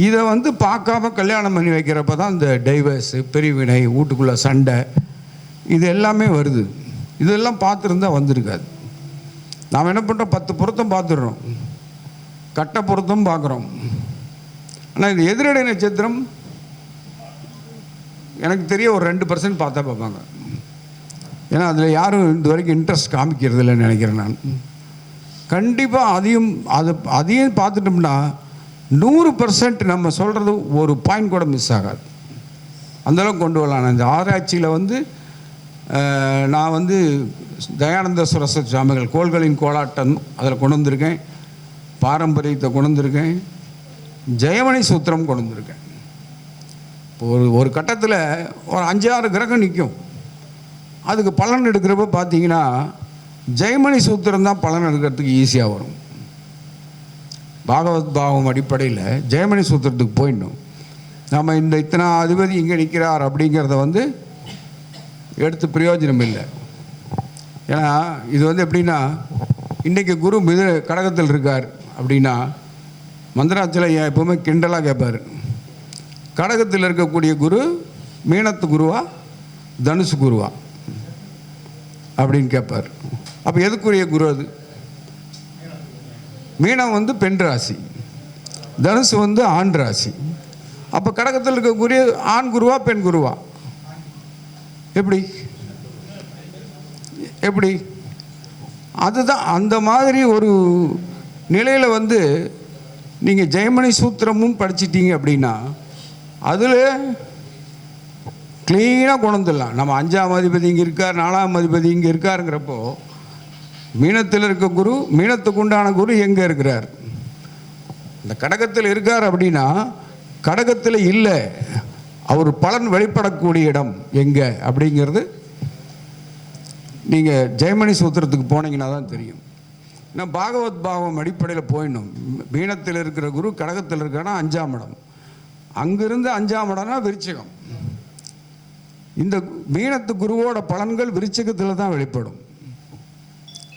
இதை வந்து பார்க்காம கல்யாணம் பண்ணி வைக்கிறப்ப தான் இந்த டைவர்ஸு, பிரிவினை, வீட்டுக்குள்ளே சண்டை, இது எல்லாமே வருது. இதெல்லாம் பார்த்துருந்தா வந்திருக்காது. நாம் என்ன பண்ணுறோம், 10 பொருத்தம் பார்த்துடுறோம், கட்ட பொருத்தம் பார்க்குறோம். ஆனால் இது எதிரடை நட்சத்திரம் எனக்கு தெரிய ஒரு 2% பார்த்தா பார்ப்பாங்க. ஏன்னா அதில் யாரும் இது வரைக்கும் இன்ட்ரெஸ்ட் காமிக்கிறது இல்லைன்னு நினைக்கிறேன் நான். கண்டிப்பாக அதையும் பார்த்துட்டோம்னா 100% நம்ம சொல்கிறது ஒரு பாயிண்ட் கூட மிஸ் ஆகாது. அந்தளவுக்கு கொண்டு வரலாம். இந்த ஆராய்ச்சியில் வந்து நான் வந்து தயானந்த சரஸ்வதி சுவாமிகள் கோள்களின் கோலாட்டம் அதில் கொண்டு வந்திருக்கேன், பாரம்பரியத்தை கொண்டு வந்திருக்கேன், ஜெயமணி சூத்திரம் கொண்டு வந்திருக்கேன். இப்போ ஒரு கட்டத்தில் ஒரு 5-6 கிரகம் நிற்கும். அதுக்கு பலன் எடுக்கிறப்ப பார்த்தீங்கன்னா ஜெயமணி சூத்திரம் தான் பலன் எடுக்கிறதுக்கு ஈஸியாக வரும். பாகவத் பாவம் அடிப்படையில் ஜெயமணி சூத்திரத்துக்கு போயிடணும். நம்ம இந்த இத்தனை அதிபதி இங்கே நிற்கிறார் அப்படிங்கிறத வந்து எடுத்து பிரயோஜனம் இல்லை. ஏன்னா இது வந்து எப்படின்னா, இன்றைக்கி குரு கடகத்தில் இருக்கார் அப்படின்னா மந்திராச்சல எப்போவுமே கிண்டலாக கேட்பார், கடகத்தில் இருக்கக்கூடிய குரு மீனத்து குருவா தனுசு குருவா அப்படின்னு கேட்பார். அப்போ எதுக்குரிய குரு அது? மீனம் வந்து பெண் ராசி, தனுசு வந்து ஆண் ராசி. அப்போ கடகத்தில் இருக்கக்கூடிய ஆண் குருவா பெண் குருவா? எப்படி? அதுதான் அந்த மாதிரி ஒரு நிலையில் வந்து நீங்கள் ஜெயமணி சூத்திரமும் படிச்சிட்டீங்க அப்படின்னா அதில் க்ளீனாக கொண்டு வந்துடலாம். நம்ம 5ஆம் அதிபதி இங்கே இருக்கார், 4ஆம் அதிபதி இங்கே இருக்காருங்கிறப்போ மீனத்தில் இருக்க குரு, மீனத்துக்கு உண்டான குரு எங்கே இருக்கிறார்? இந்த கடகத்தில் இருக்கார் அப்படின்னா கடகத்தில் இல்லை, அவர் பலன் வெளிப்படக்கூடிய இடம் எங்கே அப்படிங்கிறது நீங்கள் ஜெயமணி சூத்திரத்துக்கு போனீங்கன்னா தான் தெரியும். ஏன்னா பாகவத் பாவம் அடிப்படையில் போயிடணும். மீனத்தில் இருக்கிற குரு கடகத்தில் இருக்கான்னா 5ஆம் இடம், அங்கிருந்து 5ஆம் இடம்னா விருச்சிகம். இந்த மீனத்து குருவோட பலன்கள் விருச்சிகத்தில் தான் வெளிப்படும்.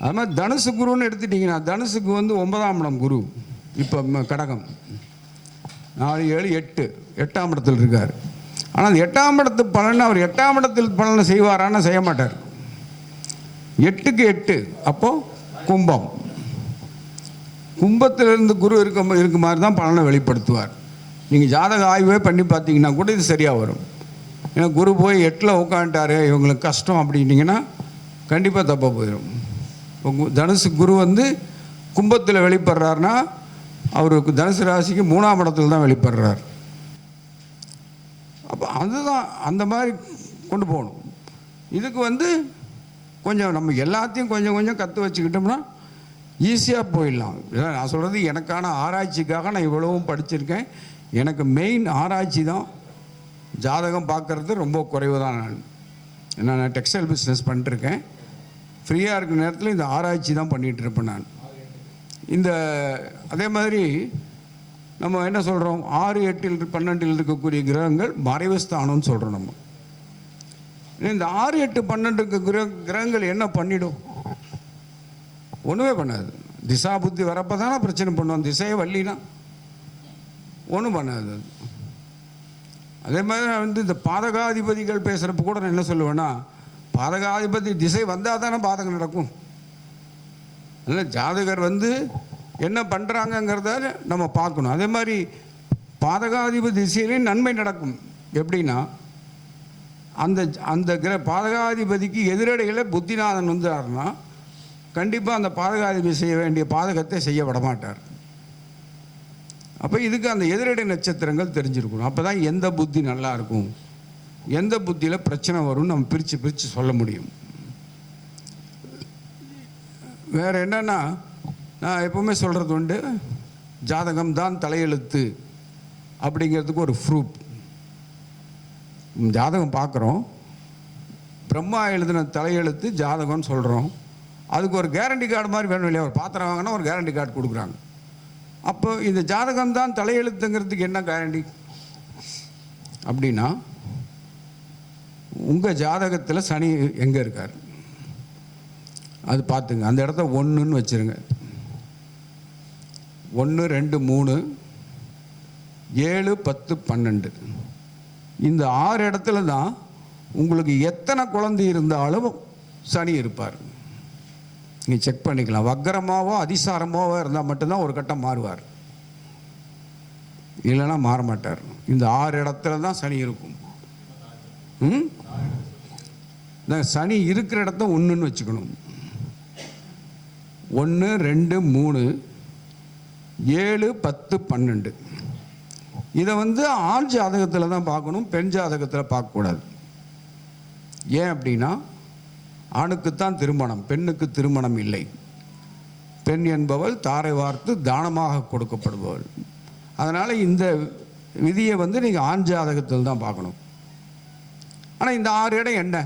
அது மாதிரி தனுசு குருன்னு எடுத்துட்டிங்கன்னா தனுசுக்கு வந்து 9ஆம் இடம் குரு. இப்போ கடகம் 4, 7, 8 8ஆம் இடத்தில் இருக்கார். ஆனால் 8ஆம் இடத்து பலன் அவர் 8ஆம் இடத்தில் பலனை செய்வாரான்னு செய்ய மாட்டார். 8க்கு 8 அப்போது கும்பம். கும்பத்திலிருந்து குரு இருக்க மாதிரி தான் பலனை வெளிப்படுத்துவார். நீங்கள் ஜாதக ஆய்வே பண்ணி பார்த்தீங்கன்னா கூட இது சரியாக வரும். ஏன்னா குரு போய் 8ல் உட்காந்துட்டாரு இவங்களுக்கு கஷ்டம் அப்படின்னிங்கன்னா கண்டிப்பாக தப்பாக போயிடும். தனுசு குரு வந்து கும்பத்தில் வெளிப்படுறாருன்னா அவருக்கு தனுசு ராசிக்கு 3ஆம் இடத்துல தான் வெளிப்படுறார். அப்போ அதுதான் அந்த மாதிரி கொண்டு போகணும். இதுக்கு வந்து கொஞ்சம் நம்ம எல்லாத்தையும் கொஞ்சம் கொஞ்சம் கற்று வச்சுக்கிட்டோம்னா ஈஸியாக போயிடலாம். நான் சொல்கிறது எனக்கான ஆராய்ச்சிக்காக நான் இவ்வளவும் படிச்சிருக்கேன். எனக்கு மெயின் ஆராய்ச்சி தான். ஜாதகம் பார்க்குறது ரொம்ப குறைவு தான். நான் டெக்ஸ்டைல் பிஸ்னஸ் பண்ணிட்டுருக்கேன். ஃப்ரீயாக இருக்கிற நேரத்தில் இந்த ஆராய்ச்சி தான் பண்ணிகிட்டு இருப்பேன் நான். அதே மாதிரி நம்ம என்ன சொல்கிறோம், 6, 8, 12 இருக்கக்கூடிய கிரகங்கள் மறைவு ஸ்தானம்னு சொல்கிறோம். நம்ம இந்த 6, 8, 12 கிரகங்கள் என்ன பண்ணிடும்? ஒன்றுமே பண்ணாது. திசா புத்தி வரப்போ தானே பிரச்சனை பண்ணுவோம். திசையை வள்ளினா ஒன்றும் பண்ணாது. அதே மாதிரி வந்து இந்த பாதகாதிபதிகள் பேசுகிறப்ப கூட நான் என்ன சொல்லுவேன்னா, பாதகாதிபதி திசை வந்தால் தானே பாதகம் நடக்கும். அதனால் ஜாதகர் வந்து என்ன பண்ணுறாங்கங்கிறத நம்ம பார்க்கணும். அதே மாதிரி பாதகாதிபதி திசையிலையும் நன்மை நடக்கும். எப்படின்னா அந்த பாதகாதிபதிக்கு எதிரடையில் புத்திநாதன் வந்தார்னா கண்டிப்பாக அந்த பாதகாதிபதி செய்ய வேண்டிய பாதகத்தை செய்ய விட மாட்டார். அப்போ இதுக்கு அந்த எதிரடை நட்சத்திரங்கள் தெரிஞ்சிருக்கணும். அப்போ தான் எந்த புத்தி நல்லா இருக்கும், எந்த புத்தியில் பிரச்சனை வரும்னு நம்ம பிரித்து சொல்ல முடியும். வேறு என்னென்னா, நான் எப்போவுமே சொல்கிறது உண்டு, ஜாதகம் தான் தலையெழுத்து அப்படிங்கிறதுக்கு ஒரு ப்ரூஃப். ஜாதகம் பார்க்குறோம், பிரம்மா எழுதின தலையெழுத்து ஜாதகம்னு சொல்கிறோம். அதுக்கு ஒரு கேரண்டி கார்டு மாதிரி வேணும் இல்லையா? ஒரு பாத்திரம் வாங்கினா ஒரு கேரண்டி கார்டு கொடுக்குறாங்க. அப்போ இந்த ஜாதகம் தான் தலையெழுத்துங்கிறதுக்கு என்ன கேரண்டி அப்படின்னா, உங்கள் ஜாதகத்தில் சனி எங்கே இருக்கார் அது பார்த்துங்க. அந்த இடத்த 1ன்னு வச்சுருங்க. 1, 2, 3, 7, 10, 12 இந்த 6 இடத்துல தான் உங்களுக்கு எத்தனை குழந்தை இருந்தாலும் சனி இருப்பார். நீங்கள் செக் பண்ணிக்கலாம். வக்கரமாவோ அதிசாரமாவோ இருந்தால் மட்டும்தான் ஒரு கட்டம் மாறுவார், இல்லைன்னா மாற மாட்டார். இந்த 6 இடத்துல தான் சனி இருக்கும். சனி இருக்கிற இடத்த 1ன்னு வச்சுக்கணும். 1, 2, 3, 7, 10, 12 இதை வந்து ஆண் ஜாதகத்தில் தான் பார்க்கணும், பெண் ஜாதகத்தில் பார்க்கக்கூடாது. ஏன் அப்படின்னா, ஆணுக்குத்தான் திருமணம், பெண்ணுக்கு திருமணம் இல்லை. பெண் என்பவள் தாரை வார்த்து தானமாக கொடுக்கப்படுபவள். அதனால் இந்த விதியை வந்து நீங்கள் ஆண் ஜாதகத்தில் தான் பார்க்கணும். ஆனால் இந்த 6 இடம் என்ன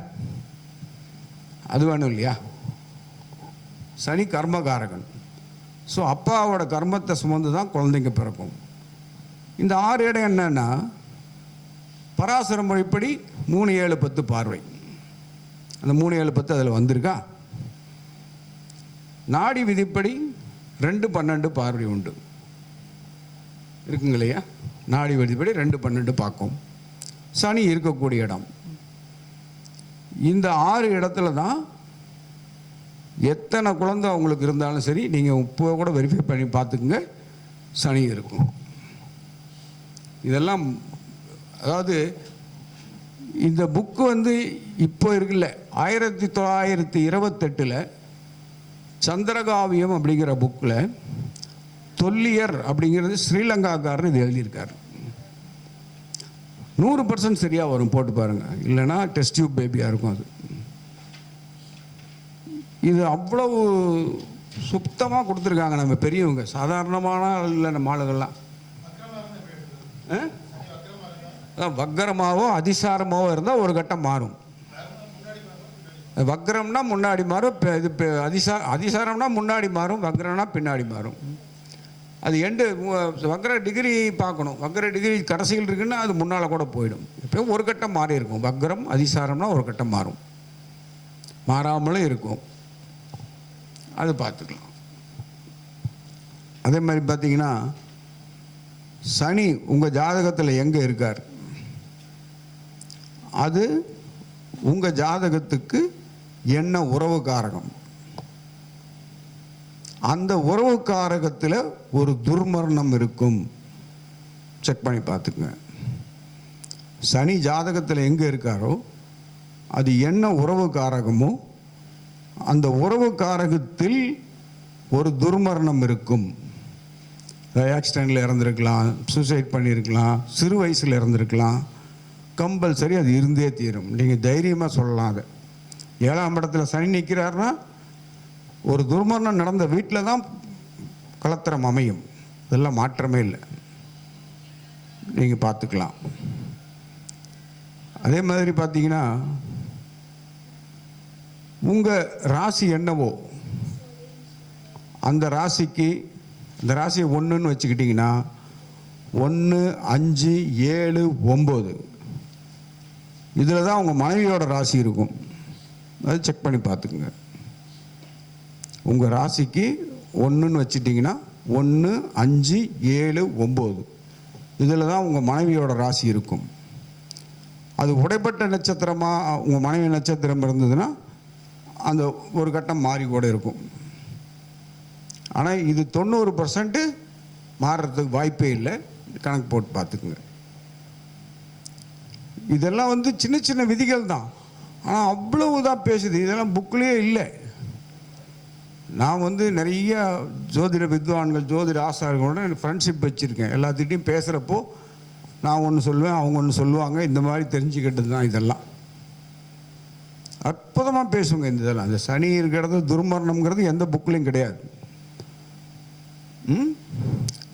அது வேணும் இல்லையா? சனி கர்மகாரகன். ஸோ அப்பாவோட கர்மத்தை சுமந்து தான் குழந்தைங்க பிறக்கும். இந்த 6 இடம் என்னன்னா, பராசர முறைப்படி 3, 7, 10 பார்வை. அந்த 3, 7, 10 அதில் வந்திருக்கா? நாடி விதிப்படி 2, 12 பார்வை உண்டு இருக்குங்க இல்லையா? நாடி விதிப்படி 2, 12 பார்க்கும். சனி இருக்கக்கூடிய இடம் இந்த 6 இடத்துல தான். எத்தனை குழந்தை அவங்களுக்கு இருந்தாலும் சரி, நீங்கள் இப்போ கூட வெரிஃபை பண்ணி பார்த்துக்குங்க, சனி இருக்கும். இதெல்லாம் அதாவது இந்த புக்கு வந்து இப்போ இருக்குல்ல, 1928 சந்திரகாவியம் அப்படிங்கிற புக்கில் தொல்லியர் அப்படிங்கிறது ஸ்ரீலங்காக்காரர் இது எழுதியிருக்கார். 100% சரியாக வரும், போட்டு பாருங்கள். இல்லைன்னா டெஸ்ட் டியூப் பேபியாக இருக்கும். அது இது அவ்வளவு சுத்தமாக கொடுத்துருக்காங்க நம்ம பெரியவங்க. சாதாரணமான இல்லை நம்ம ஆளுகள்லாம். வக்கரமாவோ அதிசாரமாவோ இருந்தால் ஒரு கட்டம் மாறும். வக்கரம்னா முன்னாடி மாறும், இது அதிசாரம்னா முன்னாடி மாறும், வக்கரம்னா பின்னாடி மாறும். அது எண்டு வக்கர டிகிரி பார்க்கணும். வக்கர டிகிரி கடைசியில் இருக்குன்னா அது முன்னால் கூட போயிடும். எப்பயும் ஒரு கட்டம் மாறி இருக்கும். வக்கரம் அதிசாரம்னா ஒரு கட்டம் மாறும், மாறாமலும் இருக்கும். அது பார்த்துக்கலாம். அதே மாதிரி பார்த்தீங்கன்னா சனி உங்கள் ஜாதகத்தில் எங்கே இருக்கார், அது உங்கள் ஜாதகத்துக்கு என்ன உறவு காரகம், அந்த உறவு காரகத்தில் ஒரு துர்மரணம் இருக்கும். செக் பண்ணி பார்த்துக்குங்க. சனி ஜாதகத்தில் எங்கே இருக்காரோ அது என்ன உறவு காரகமோ அந்த உறவு காரகத்தில் ஒரு துர்மரணம் இருக்கும். ஆக்சிடெண்ட்டில் இறந்துருக்கலாம், சூசைட் பண்ணியிருக்கலாம், சிறு வயசில் இறந்துருக்கலாம். கம்பல்சரி அது இருந்தே தீரும். நீங்கள் தைரியமாக சொல்லலாம். அதை 7ஆம் இடத்துல சனி நிற்கிறாருன்னா ஒரு துர்மரணம் நடந்த வீட்டில் தான் கலத்திரம் அமையும். இதெல்லாம் மாற்றமே இல்லை, நீங்கள் பார்த்துக்கலாம். அதே மாதிரி பார்த்தீங்கன்னா உங்கள் ராசி என்னவோ அந்த ராசிக்கு, அந்த ராசியை 1ன்னு வச்சுக்கிட்டிங்கன்னா 1, 5, 7, 9 இதில் தான் உங்கள் மனைவியோட ராசி இருக்கும். அதை செக் பண்ணி பார்த்துக்குங்க. உங்கள் ராசிக்கு 1ன்னு வச்சுட்டிங்கன்னா 1, 5, 7, 9 இதில் தான் உங்கள் மனைவியோட ராசி இருக்கும். அது உடைப்பட்ட நட்சத்திரமாக உங்கள் மனைவி நட்சத்திரம் இருந்ததுன்னா அந்த ஒரு கட்டம் மாறி கூட இருக்கும். ஆனால் இது 90% மாறுறதுக்கு வாய்ப்பே இல்லை. கணக்கு போட்டு பார்த்துக்குங்க. இதெல்லாம் வந்து சின்ன சின்ன விதிகள் தான், ஆனால் அவ்வளவுதான் பேசுது. இதெல்லாம் புக்லேயே இல்லை. நான் வந்து நிறைய ஜோதிட வித்வான்கள், ஜோதிட ஆசாரிகளோட ஃப்ரெண்ட்ஷிப் வச்சுருக்கேன். எல்லாத்துக்கிட்டையும் பேசுகிறப்போ நான் ஒன்று சொல்லுவேன், அவங்க ஒன்று சொல்லுவாங்க. இந்த மாதிரி தெரிஞ்சுக்கிட்டது தான் இதெல்லாம். அற்புதமாக பேசுங்க. இந்த இதெல்லாம் இந்த சனி இருக்கிறது துர்மரணம்ங்கிறது எந்த புக்லேயும் கிடையாது.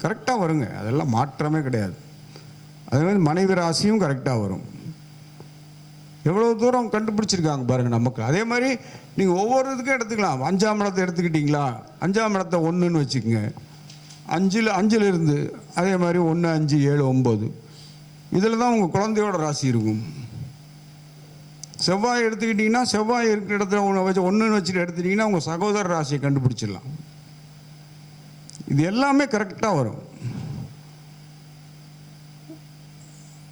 கரெக்டாக வருங்க, அதெல்லாம் மாற்றமே கிடையாது. அதே மாதிரி மனைவி ராசியும் கரெக்டாக வரும். எவ்வளோ தூரம் கண்டுபிடிச்சிருக்காங்க பாருங்கள் நமக்கு. அதே மாதிரி நீங்கள் ஒவ்வொரு இதுக்கும் எடுத்துக்கலாம். 5ஆம் இடத்தை எடுத்துக்கிட்டிங்களா, 5ஆம் இடத்தை 1ன்னு வச்சுக்கோங்க. 5ல் இருந்து அதே மாதிரி 1, 5, 7, 9 இதில் தான் உங்கள் குழந்தையோட ராசி இருக்கும். செவ்வாய் எடுத்துக்கிட்டிங்கன்னா செவ்வாய் இருக்கிற இடத்துல ஒன்று வச்சு 1ன்னு வச்சுட்டு எடுத்துட்டிங்கன்னா உங்கள் சகோதர ராசியை கண்டுபிடிச்சிடலாம். இது எல்லாமே கரெக்டாக வரும்.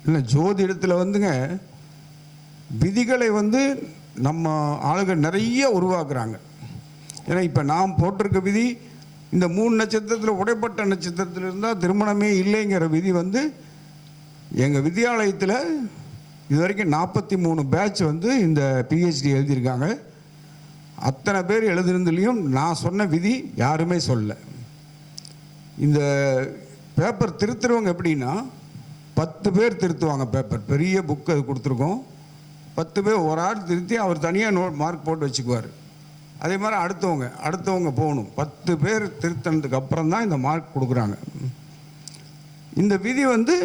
இல்லை ஜோதிடத்தில் வந்துங்க விதிகளை வந்து நம்ம ஆளுகள் நிறைய உருவாக்குறாங்க. ஏன்னா இப்போ நாம் போட்டிருக்க விதி இந்த 3 நட்சத்திரத்தில் உடைப்பட்ட நட்சத்திரத்தில் இருந்தால் திருமணமே இல்லைங்கிற விதி வந்து எங்கள் வித்யாலயத்தில் இது வரைக்கும் 43 பேட்ச் வந்து இந்த பிஹெச்டி எழுதியிருக்காங்க. அத்தனை பேர் எழுதுனதுலேயும் நான் சொன்ன விதி யாருமே சொல்லலை. இந்த பேப்பர் திருத்துறவங்க எப்படின்னா 10 பேர் திருத்துவாங்க. பேப்பர் பெரிய புக்கு அது கொடுத்துருக்கோம். 10 பேர் ஒரு ஆள் திருத்தி அவர் தனியாக மார்க் போட்டு வச்சுக்குவார். அதே மாதிரி அடுத்தவங்க போகணும். 10 பேர் திருத்தினதுக்கு அப்புறம் தான் இந்த மார்க் கொடுக்குறாங்க. இந்த விதி வந்து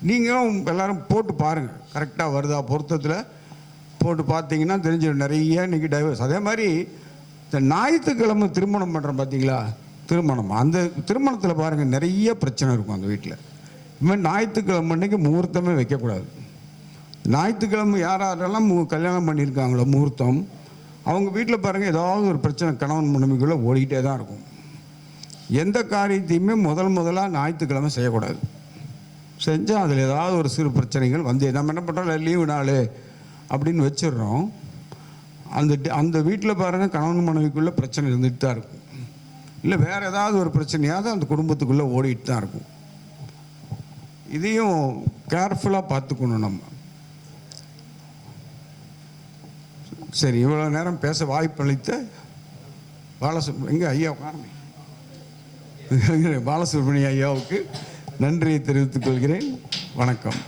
நீங்களும் எல்லோரும் போட்டு பாருங்கள், கரெக்டாக வருதா பொருத்தத்தில் போட்டு பார்த்தீங்கன்னா தெரிஞ்சிடும். நிறைய இன்றைக்கி டைவர்ஸ். அதே மாதிரி இந்த ஞாயிற்றுக்கிழமை திருமணம் பண்ணுறோம் பார்த்தீங்களா, திருமணம் அந்த திருமணத்தில் பாருங்கள் நிறைய பிரச்சனை இருக்கும் அந்த வீட்டில். இதுமாதிரி ஞாயிற்றுக்கிழமை அன்றைக்கி முகூர்த்தமே வைக்கக்கூடாது. ஞாயிற்றுக்கிழமை யாரெல்லாம் கல்யாணம் பண்ணியிருக்காங்களோ முகூர்த்தம், அவங்க வீட்டில் பாருங்கள் ஏதாவது ஒரு பிரச்சனை கணவன் மனைவிக்குள்ளே ஓடிக்கிட்டே தான் இருக்கும். எந்த காரியத்தையுமே முதலாக ஞாயிற்றுக்கிழமை செய்யக்கூடாது. செஞ்சால் அதில் ஏதாவது ஒரு சிறு பிரச்சனைகள் வந்து நம்ம என்ன பண்ணுறோம், லீவு நாள் அப்படின்னு வச்சிடுறோம். அந்த வீட்டில் பாருங்கள் கணவன் மனைவிக்குள்ளே பிரச்சனை இருந்துகிட்டு தான் இருக்கும். இல்லை வேறு ஏதாவது ஒரு பிரச்சனையாவது அந்த குடும்பத்துக்குள்ளே ஓடிட்டு தான் இருக்கும். இதையும் கேர்ஃபுல்லாக பார்த்துக்கணும் நம்ம. சரி, இவ்வளோ நேரம் பேச வாய்ப்பளித்த பாலசுப்ரமணிய ஐயாவுக்கு நன்றியை தெரிவித்துக் கொள்கிறேன். வணக்கம்.